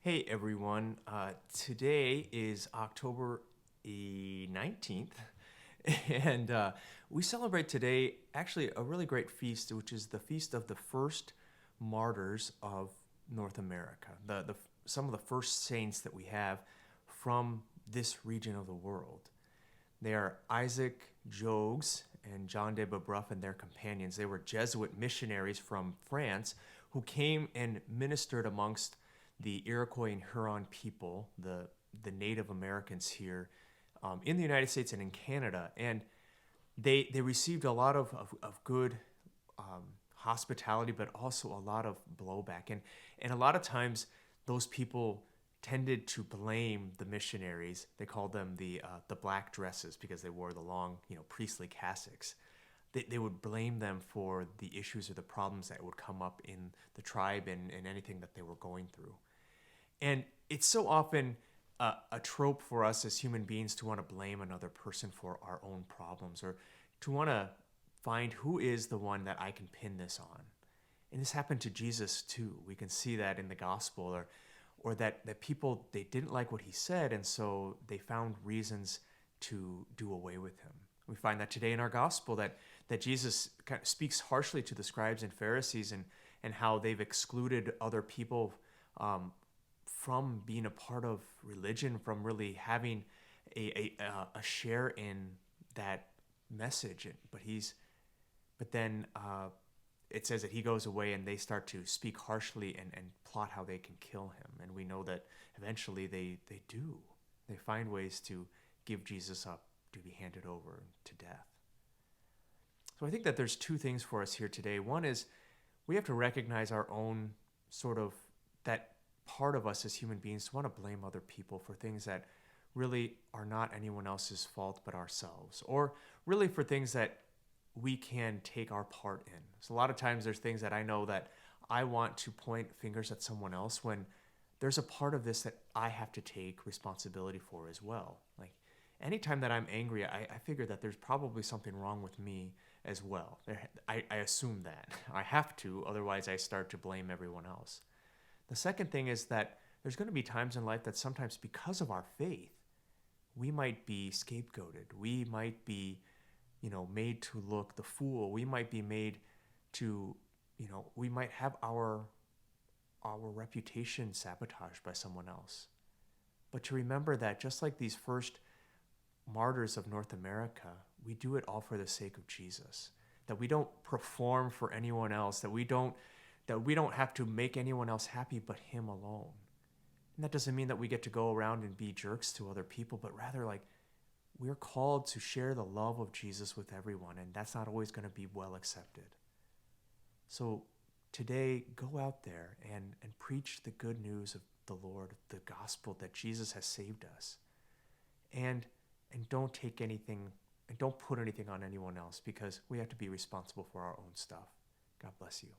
Hey everyone, today is October 19th, and we celebrate today actually a really great feast, which is the feast of the first martyrs of North America, some of the first saints that we have from this region of the world. They are Isaac Jogues and John de Brebeuf and their companions. They were Jesuit missionaries from France who came and ministered amongst the Iroquois and Huron people, the Native Americans here in the United States and in Canada. And they received a lot of good hospitality, but also a lot of blowback. And a lot of times those people tended to blame the missionaries. They called them the black dresses because they wore the long, priestly cassocks. They would blame them for the issues or the problems that would come up in the tribe and anything that they were going through. And it's so often a trope for us as human beings to want to blame another person for our own problems, or to want to find who is the one that I can pin this on. And this happened to Jesus too. We can see that in the gospel, or that people, they didn't like what he said, and so they found reasons to do away with him. We find that today in our gospel that Jesus kind of speaks harshly to the scribes and Pharisees, and how they've excluded other people from being a part of religion, from really having a share in that message. But then it says that he goes away and they start to speak harshly and plot how they can kill him. And we know that eventually they do. They find ways to give Jesus up to be handed over to death. So I think that there's two things for us here today. One is we have to recognize our own sort of, that part of us as human beings to want to blame other people for things that really are not anyone else's fault but ourselves, or really for things that we can take our part in. So a lot of times there's things that I know that I want to point fingers at someone else, when there's a part of this that I have to take responsibility for as well. Like anytime that I'm angry, I figure that there's probably something wrong with me as well. I assume that. I have to, otherwise I start to blame everyone else. The second thing is that there's going to be times in life that sometimes, because of our faith, we might be scapegoated. We might be, made to look the fool. We might be made to, we might have our reputation sabotaged by someone else. But to remember that just like these first martyrs of North America, we do it all for the sake of Jesus. That we don't perform for anyone else, that we don't have to make anyone else happy but him alone. And that doesn't mean that we get to go around and be jerks to other people, but rather we're called to share the love of Jesus with everyone, and that's not always going to be well accepted. So today, go out there and preach the good news of the Lord, the gospel that Jesus has saved us. And don't take anything, and don't put anything on anyone else, because we have to be responsible for our own stuff. God bless you.